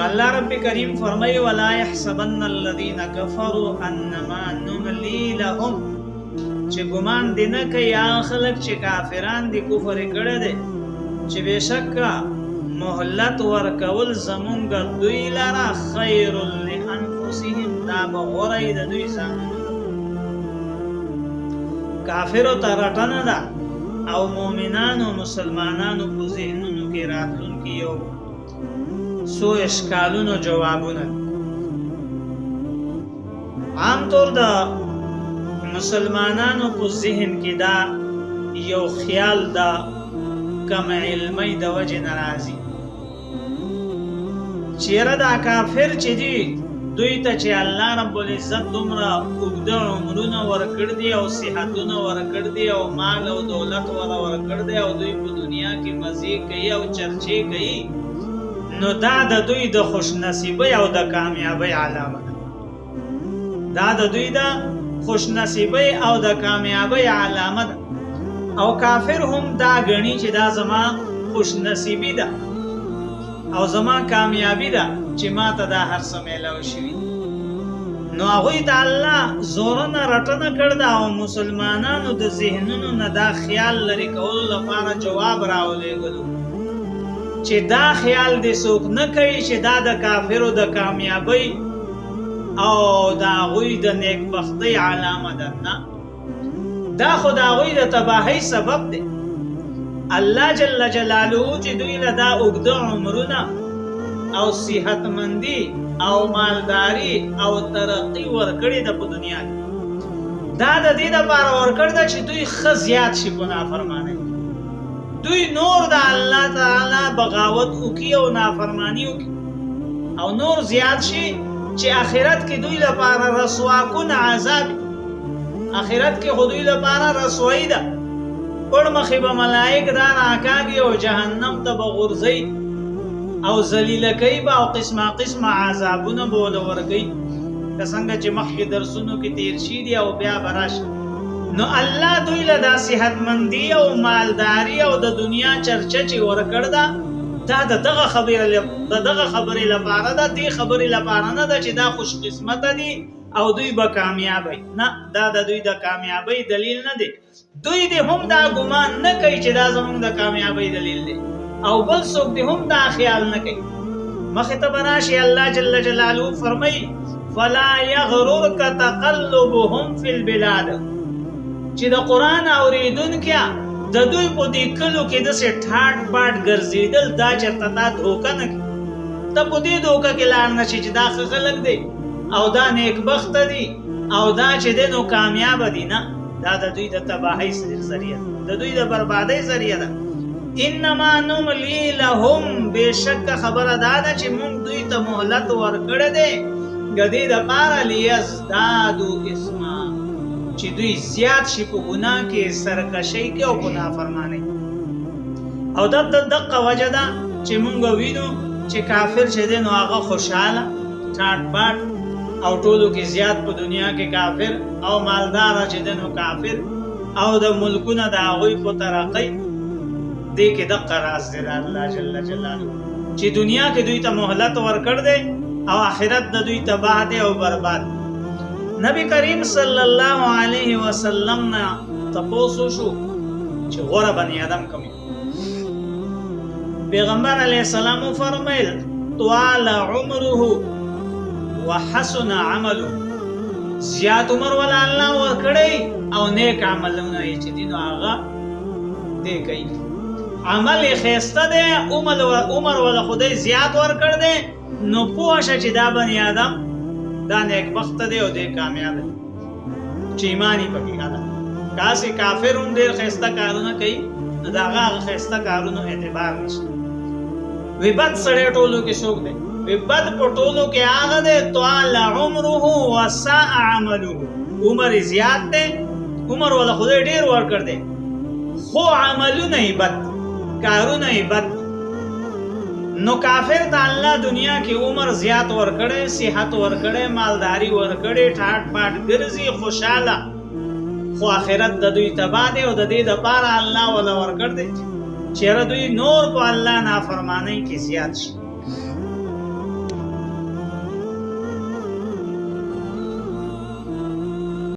الله رب کریم فرمایي ولا يحسبن الذين كفروا انما نملي لهم، چې ګمان دې نه کوي هغه خلک چې کافران دي کفر کړی دی چې بېشکه مهلت ورکول زمونږ دوی لره خیر لانفسهم، دا به غوره د دوی ځانونو. کافرو ته رټنه ده او مؤمنانو مسلمانانو په ذهنونو کې راتلونکي یو څو اشکالونو جوابونه. عام طور د مسلمانانو په ذهن کې دا یو خیال دا کم علمي د وجه ناراضي چیرې دا کافر چې دی دوی ته چې الله رب العزت دومره اوږده عمرونه ورکړ دي او صحتونه ورکړ دي او مال او دولت ورکړ دي او دوی په دنیا کې مزې کوي او چرچې کوي، نو دا د دوی د خوش نصیبی او د کامیابی علامه ده. دا د دوی د خوش نصیبی او د کامیابی علامه ده. او کافر هم دا غني چې دا زما خوش نصیبی ده او زما کامیابی ده چې ما ته دا هر څه میلاو شوي. نو هغوی ته الله زورنه رټنه کړ ده او مسلمانانو د ذهنونو نه دا خیال لرې کولو لپاره جواب راولېږلو چې دا خیال دې څوک نه کوي چې دا د کافرو د کامیابی او د هغوی د نیکبختۍ علامه ده. نه، دا خو د هغوی د تباهۍ سبب دی. الله جل جلاله چې دوی له دا اوږده عمرونه او صحتمندي او مالداري او ترقي ورکړې ده په دنیا کې، دا د دې دپاره ورکړې ده چې دوی ښه زیات شي په نافرمانۍ، دوی نور د الله تعالی بغاوت وکړي او نافرماني وکړي او نور زیات شي چې آخرت کې دوی لپاره رسوا کن عذاب، آخرت کې خو دوی لپاره رسوایی ده. پړ مخې به ملائک دا راکاږي او جهنم ته به غورځوي او ذلیله کوي به او قسمه قسمه عذابونه به ورله ورکوي، که څنګه چې مخکې درسونو کې تیر شي دي او بیا به راشي. نو الله دوی له دا صحتمندي او مالداري او د دنیا چرچه چې ورکړ ده، دا د دغه خبرې لپاره ده، دې خبرې لپاره نه ده چې دا خوش قسمته دي او دوی به کامیابی. نه، دا د دوی د کامیابی دلیل نه دی. دوی دې هم دا ګمان نه کوي چې دا زموږ د کامیابی دلیل دی او بل څوک دې هم دا خیال نه کوي. مخې ته به راشي الله جل جلاله فرمایي فلا یغررک تقلبهم فی البلاد، چې د قرآن اوریدونکي د دوی په دې کلو کې داسې ټاټ باټ ګرځېدل دا چېرته تا دھوکه نه کړي، ته په دې دھوکه کې لاړ نه شي چې دا ښه خلک دی او دا نیکبخته دي او دا چې دی نو کامیابه دي. نه، دا د دوی د تباهۍ ذریعه ده، د دوی د بربادۍ ذریعه ده. انما نملی لهم، بېشکه خبره دا ده چې موږ دوی ته مهلت ورکړی دی د دې دپاره لیزدادو اثما، چې دوی زیات شي په ګناه کې، سرکشۍ کې او په نافرمانۍ. او دا دقه وجه ده چې موږ وینو چې کافر چې دی نو هغه خوشحاله ټاټ باټ او ټولو کې زیات په دنیا کې کافر او مالدار چې دی نو کافر او د ملکونه د هغوی په ترقۍ. دې کې دقه راز دی د الله جل جلاله چې دنیا کې دوی ته مهلت ورکړ دی او آخرت د دوی تباه دی او برباد. نبی کریم صلی الله علیه وسلم نه تپوس وشو چې غوره بني آدم کوم؟ پیغمبر علیه السلام فرمایل طوال عمره وحسن عمله، زیات عمر ولا الله ورکړی او نیک عملونه یې چې دي نو هغه دې کوي، عمل یې ښایسته دی، عمر ولا خدای زیات ورکړ دی، نو پوه شه چې دا بني آدم دا نیکبخته دی او دی کامیاب دی چې ایمان یې پکې ده. کاسې کافر هم ډېر ښایسته کارونه کوي نو د هغه ښایسته کارونو اعتبار نشته. وی بد سړی ټولو کې څوک دی؟ وی بد په ټولو کې هغه دی طال عمره وساء عمله، عمر یې زیات دی، عمر ولا خدای ډېر ورکړ دی، خو عملونه یې بد، کارونه یې بد. نو کافر ته الله دنیا کې عمر زیات ورکړی، صحت ورکړی، مالداري ورکړی، ټاټ پاټ ګرځي خوشحاله، خو آخرت د دوی تباه دی او د دې دپاره الله ولا ورکړ دی چېرې دوی نور په الله نافرمانۍ کې زیات شي.